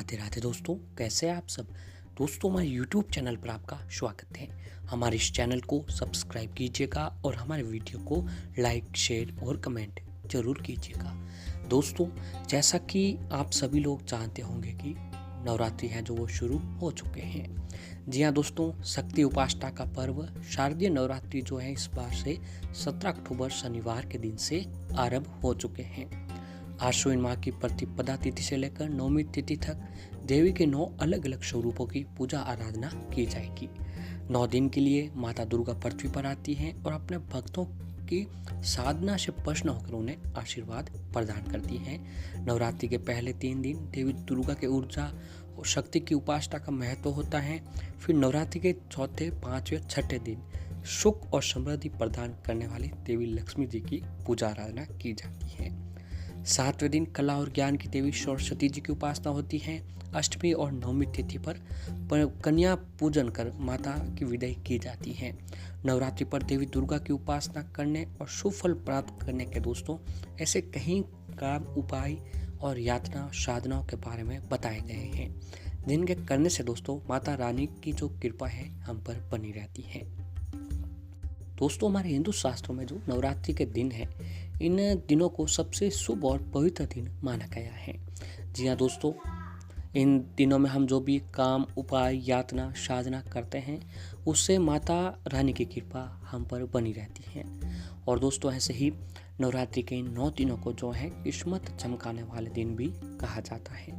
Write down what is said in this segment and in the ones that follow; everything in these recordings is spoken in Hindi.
राधे राधे दोस्तों, कैसे हैं आप सब। दोस्तों, हमारे YouTube चैनल पर आपका स्वागत है। हमारे इस चैनल को सब्सक्राइब कीजिएगा और हमारे वीडियो को लाइक, शेयर और कमेंट जरूर कीजिएगा। दोस्तों, जैसा कि आप सभी लोग जानते होंगे कि नवरात्रि है जो वो शुरू हो चुके हैं। जी हाँ दोस्तों, शक्ति उपासना का पर्व शारदीय नवरात्रि जो है इस बार से 17 अक्टूबर शनिवार के दिन से आरंभ हो चुके हैं। आश्विन माह की प्रतिपदा तिथि से लेकर नवमी तिथि तक देवी के 9 अलग अलग स्वरूपों की पूजा आराधना की जाएगी। 9 दिन के लिए माता दुर्गा पृथ्वी पर आती हैं और अपने भक्तों की साधना से प्रसन्न होकर उन्हें आशीर्वाद प्रदान करती हैं। नवरात्रि के पहले 3 दिन देवी दुर्गा के ऊर्जा और शक्ति की उपासना का महत्व होता है। फिर नवरात्रि के चौथे, 5वें, 6ठे दिन सुख और समृद्धि प्रदान करने वाली देवी लक्ष्मी जी की पूजा आराधना की जाती है। 7वें दिन कला और ज्ञान की देवी सरस्वती जी की उपासना होती है। अष्टमी और नवमी तिथि पर कन्या पूजन कर माता की विदाई की जाती है। नवरात्रि पर देवी दुर्गा की उपासना करने और शुभ फल प्राप्त करने के दोस्तों ऐसे कई काम, उपाय और यातना साधनाओं के बारे में बताए गए हैं, जिनके करने से दोस्तों माता रानी की जो कृपा है हम पर बनी रहती है। दोस्तों, हमारे हिंदू शास्त्रों में जो नवरात्रि के दिन है, इन दिनों को सबसे शुभ और पवित्र दिन माना गया है। जी हाँ दोस्तों, इन दिनों में हम जो भी काम, उपाय, यातना, साधना करते हैं उससे माता रानी की कृपा हम पर बनी रहती है। और दोस्तों, ऐसे ही नवरात्रि के इन 9 दिनों को जो है किस्मत चमकाने वाले दिन भी कहा जाता है,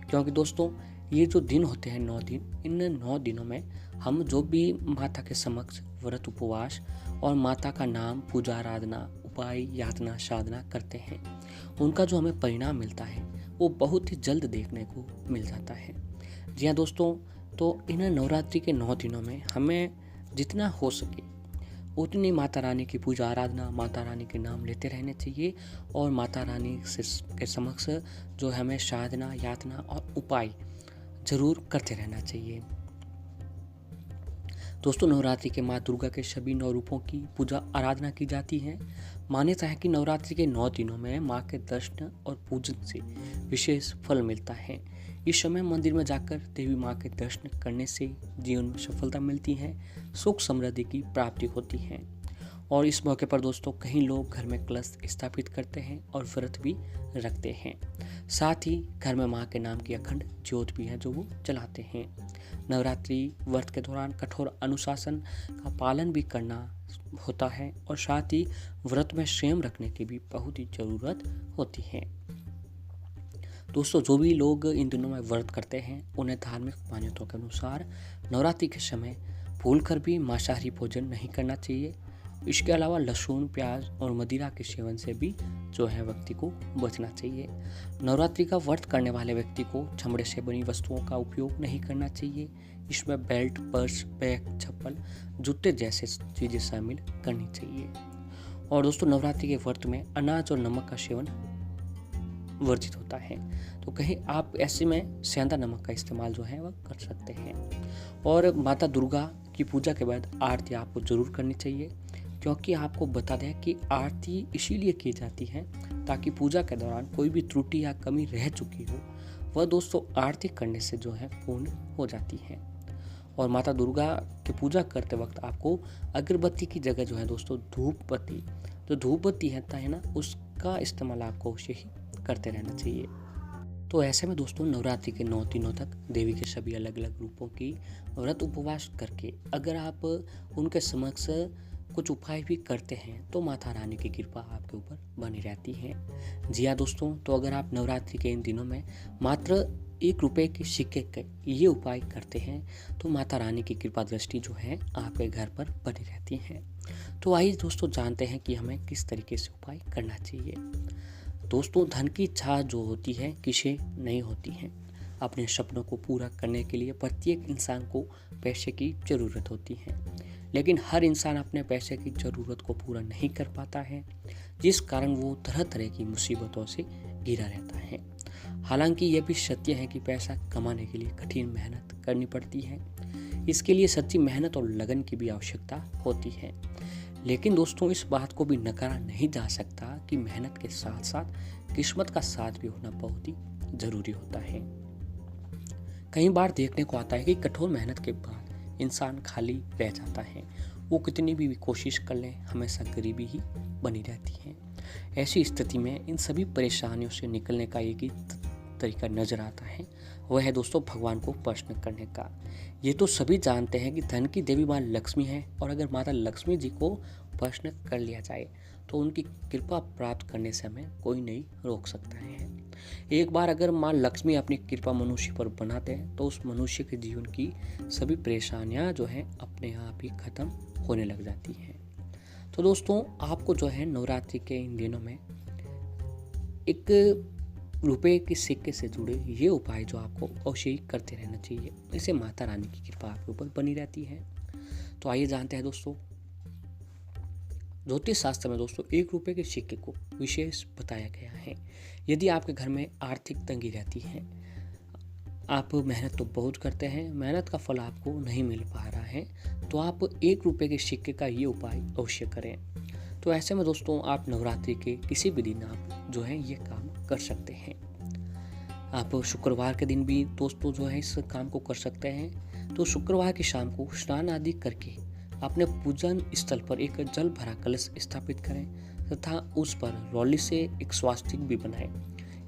क्योंकि दोस्तों ये जो दिन होते हैं 9 दिन, इन 9 दिनों में हम जो भी माता के समक्ष व्रत, उपवास और माता का नाम, पूजा, आराधना, उपाय, यातना, साधना करते हैं, उनका जो हमें परिणाम मिलता है वो बहुत ही जल्द देखने को मिल जाता है। जी हाँ दोस्तों, तो इन नवरात्रि के 9 दिनों में हमें जितना हो सके उतनी माता रानी की पूजा आराधना, माता रानी के नाम लेते रहने चाहिए और माता रानी के समक्ष जो हमें साधना, यातना और उपाय जरूर करते रहना चाहिए। दोस्तों, नवरात्रि के माँ दुर्गा के सभी 9 रूपों की पूजा आराधना की जाती है। मान्यता है कि नवरात्रि के 9 दिनों में माँ के दर्शन और पूजन से विशेष फल मिलता है। इस समय मंदिर में जाकर देवी माँ के दर्शन करने से जीवन में सफलता मिलती है, सुख समृद्धि की प्राप्ति होती है। और इस मौके पर दोस्तों कई लोग घर में कलश स्थापित करते हैं और व्रत भी रखते हैं। साथ ही घर में माँ के नाम की अखंड ज्योत भी है जो वो जलाते हैं। नवरात्रि व्रत के दौरान कठोर अनुशासन का पालन भी करना होता है और साथ ही व्रत में संयम रखने की भी बहुत ही जरूरत होती है। दोस्तों, जो भी लोग इन दिनों में व्रत करते हैं उन्हें धार्मिक मान्यताओं के अनुसार नवरात्रि के समय भूलकर भी मांसाहारी भोजन नहीं करना चाहिए। इसके अलावा लहसुन, प्याज और मदिरा के सेवन से भी जो है व्यक्ति को बचना चाहिए। नवरात्रि का व्रत करने वाले व्यक्ति को चमड़े से बनी वस्तुओं का उपयोग नहीं करना चाहिए। इसमें बेल्ट, पर्स, बैग, चप्पल, जूते जैसे चीजें शामिल करनी चाहिए। और दोस्तों, नवरात्रि के व्रत में अनाज और नमक का सेवन वर्जित होता है, तो कहीं आप ऐसे में सेंधा नमक का इस्तेमाल जो है वह कर सकते हैं। और माता दुर्गा की पूजा के बाद आरती आपको जरूर करनी चाहिए, क्योंकि आपको बता दें कि आरती इसीलिए की जाती है ताकि पूजा के दौरान कोई भी त्रुटि या कमी रह चुकी हो वह दोस्तों आरती करने से जो है पूर्ण हो जाती है। और माता दुर्गा की पूजा करते वक्त आपको अगरबत्ती की जगह जो है दोस्तों धूप बत्ती, जो धूप बत्ती है ना, उसका इस्तेमाल आपको उसे ही करते रहना चाहिए। तो ऐसे में दोस्तों नवरात्रि के 9 दिनों तक देवी के सभी अलग अलग रूपों की व्रत, उपवास करके अगर आप उनके समक्ष कुछ उपाय भी करते हैं तो माता रानी की कृपा आपके ऊपर बनी रहती है। जी हाँ दोस्तों, तो अगर आप नवरात्रि के इन दिनों में मात्र 1 रुपये के सिक्के के ये उपाय करते हैं तो माता रानी की कृपा दृष्टि जो है आपके घर पर बनी रहती है। तो आइए दोस्तों जानते हैं कि हमें किस तरीके से उपाय करना चाहिए। दोस्तों, धन की इच्छा जो होती है किसे नहीं होती है। अपने सपनों को पूरा करने के लिए प्रत्येक इंसान को पैसे की ज़रूरत होती है, लेकिन हर इंसान अपने पैसे की ज़रूरत को पूरा नहीं कर पाता है, जिस कारण वो तरह तरह की मुसीबतों से घिरा रहता है। हालांकि यह भी सत्य है कि पैसा कमाने के लिए कठिन मेहनत करनी पड़ती है। इसके लिए सच्ची मेहनत और लगन की भी आवश्यकता होती है। लेकिन दोस्तों, इस बात को भी नकारा नहीं जा सकता कि मेहनत के साथ साथ किस्मत का साथ भी होना बहुत ही ज़रूरी होता है। कई बार देखने को आता है कि कठोर मेहनत के बाद इंसान खाली रह जाता है। वो कितनी भी कोशिश कर ले, हमेशा गरीबी ही बनी रहती है। ऐसी स्थिति में इन सभी परेशानियों से निकलने का एक ही तरीका नजर आता है, वह है दोस्तों भगवान को प्रश्न करने का। ये तो सभी जानते हैं कि धन की देवी माँ लक्ष्मी है, और अगर माता लक्ष्मी जी को प्रश्न कर लिया जाए तो उनकी कृपा प्राप्त करने से हमें कोई नहीं रोक सकता है। एक बार अगर माँ लक्ष्मी अपनी कृपा मनुष्य पर बनाते हैं तो उस मनुष्य के जीवन की सभी परेशानियां जो है अपने आप ही खत्म होने लग जाती हैं। तो दोस्तों, आपको जो है नवरात्रि के इन दिनों में एक रुपए के सिक्के से जुड़े ये उपाय जो आपको अवश्य ही करते रहना चाहिए। इससे माता रानी की कृपा आपके ऊपर बनी रहती है। तो आइए जानते हैं दोस्तों, ज्योतिष शास्त्र में दोस्तों 1 रुपए के सिक्के को विशेष बताया गया है। यदि आपके घर में आर्थिक तंगी रहती है, आप मेहनत तो बहुत करते हैं, मेहनत का फल आपको नहीं मिल पा रहा है, तो आप 1 रुपए के सिक्के का ये उपाय अवश्य करें। तो ऐसे में दोस्तों आप नवरात्रि के किसी भी दिन आप जो है ये काम कर सकते हैं। आप शुक्रवार के दिन भी दोस्तों जो है इस काम को कर सकते हैं। तो शुक्रवार की शाम को स्नान आदि करके अपने पूजन स्थल पर एक जल भरा कलश स्थापित करें तथा उस पर रोली से एक स्वास्तिक भी बनाएं।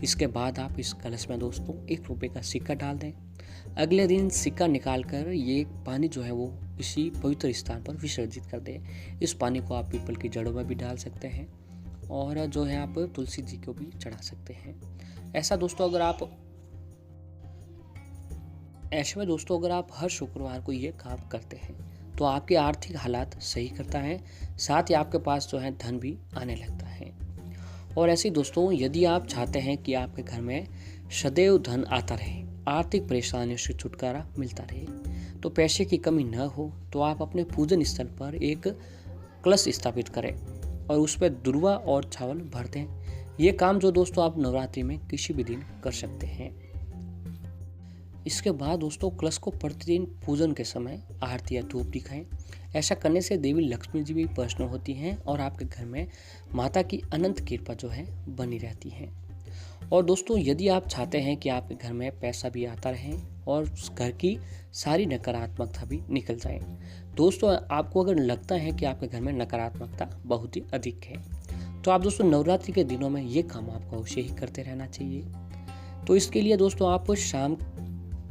इसके बाद आप इस कलश में दोस्तों 1 रुपए का सिक्का डाल दें। अगले दिन सिक्का निकालकर ये पानी जो है वो किसी पवित्र स्थान पर विसर्जित कर दें। इस पानी को आप पीपल की जड़ों में भी डाल सकते हैं और जो है आप तुलसी जी को भी चढ़ा सकते हैं। ऐसा दोस्तों अगर आप हर शुक्रवार को ये काम करते हैं तो आपके आर्थिक हालात सही करता है, साथ ही आपके पास जो है धन भी आने लगता है। और ऐसे दोस्तों, यदि आप चाहते हैं कि आपके घर में सदैव धन आता रहे, आर्थिक परेशानियों से छुटकारा मिलता रहे, तो पैसे की कमी न हो, तो आप अपने पूजन स्थल पर एक कलश स्थापित करें और उस पर दुर्वा और चावल भर दें। ये काम जो दोस्तों आप नवरात्रि में किसी भी दिन कर सकते हैं। इसके बाद दोस्तों कलश को प्रतिदिन पूजन के समय आरती या धूप दिखाएं। ऐसा करने से देवी लक्ष्मी जी भी प्रसन्न होती हैं और आपके घर में माता की अनंत कृपा जो है बनी रहती है। और दोस्तों, यदि आप चाहते हैं कि आपके घर में पैसा भी आता रहे और उस घर की सारी नकारात्मकता भी निकल जाए, दोस्तों आपको अगर लगता है कि आपके घर में नकारात्मकता बहुत ही अधिक है, तो आप दोस्तों नवरात्रि के दिनों में ये काम आपको अवश्य ही करते रहना चाहिए। तो इसके लिए दोस्तों आप शाम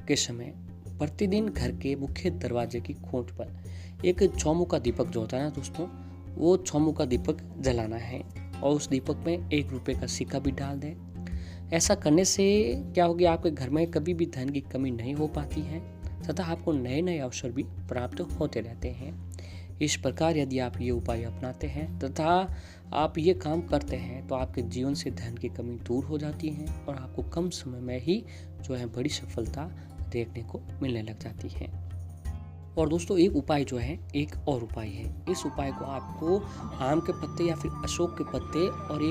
के समय प्रतिदिन घर के मुख्य दरवाजे की खोट पर एक चौमुखा दीपक जो होता है ना दोस्तों, वो चौमुखा दीपक जलाना है और उस दीपक में 1 रुपए का सिक्का भी डाल दें। ऐसा करने से क्या होगी, आपके घर में कभी भी धन की कमी नहीं हो पाती है तथा आपको नए नए अवसर भी प्राप्त होते रहते हैं। इस प्रकार यदि आप ये उपाय अपनाते हैं तथा आप ये काम करते हैं तो आपके जीवन से धन की कमी दूर हो जाती है और आपको कम समय में ही जो है बड़ी सफलता देखने को मिलने लग जाती है। और दोस्तों एक उपाय जो है, एक और उपाय है। इस उपाय को आपको आम के पत्ते या फिर अशोक के पत्ते और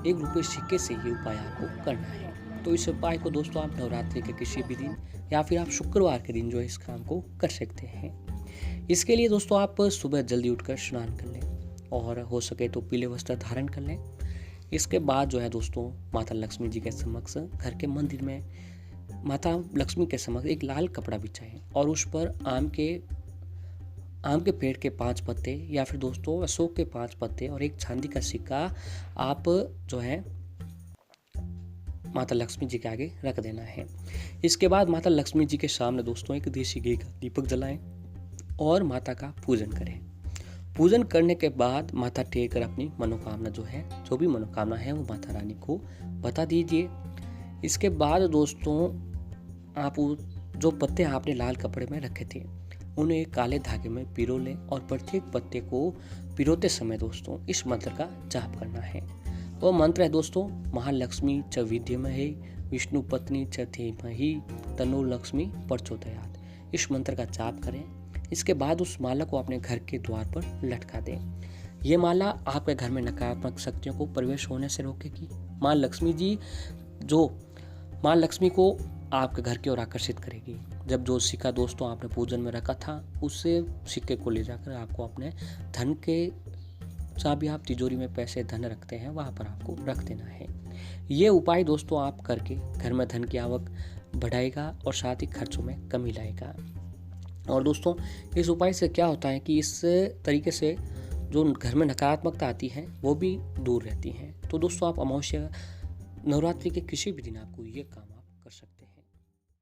एक रुपए सिक्के से ये उपाय आपको करना है। तो इस उपाय को दोस्तों आप नवरात्रि के किसी भी दिन या फिर आप शुक्रवार के दिन जो है इस काम को कर सकते हैं। इसके लिए दोस्तों आप सुबह जल्दी उठकर स्नान कर लें और हो सके तो पीले वस्त्र धारण कर लें। इसके बाद जो है दोस्तों माता लक्ष्मी जी के समक्ष घर के मंदिर में माता लक्ष्मी के समक्ष एक लाल कपड़ा बिछाएं और उस पर आम के पेड़ के 5 पत्ते या फिर दोस्तों अशोक के 5 पत्ते और एक चांदी का सिक्का आप जो है माता लक्ष्मी जी के आगे रख देना है। इसके बाद माता लक्ष्मी जी के सामने दोस्तों एक देसी घी का दीपक जलाएं और माता का पूजन करें। पूजन करने के बाद माथा टेक कर अपनी मनोकामना जो भी मनोकामना है वो माता रानी को बता दीजिए। इसके बाद दोस्तों आप जो पत्ते आपने लाल कपड़े में रखे थे उन्हें एक काले धागे में पिरो लें और प्रत्येक पत्ते को पिरोते समय दोस्तों इस मंत्र का जाप करना है। वो मंत्र है दोस्तों, महालक्ष्मी च विद्यमहे विष्णु पत्नी च धीमहि तन्नो लक्ष्मी प्रचोदयात्। इस मंत्र का जाप करें। इसके बाद उस माला को अपने घर के द्वार पर लटका दें। ये माला आपके घर में नकारात्मक शक्तियों को प्रवेश होने से रोकेगी। माँ लक्ष्मी को आपके घर की ओर आकर्षित करेगी। जब जो सिक्का दोस्तों आपने पूजन में रखा था उसे सिक्के को ले जाकर आपको अपने धन के जहाँ भी आप तिजोरी में पैसे धन रखते हैं वहाँ पर आपको रख देना है। ये उपाय दोस्तों आप करके घर में धन की आवक बढ़ाएगा और साथ ही खर्चों में कमी लाएगा। और दोस्तों, इस उपाय से क्या होता है कि इस तरीके से जो घर में नकारात्मकता आती है वो भी दूर रहती है। तो दोस्तों, आप अमावस्या नवरात्रि के किसी भी दिन आपको ये काम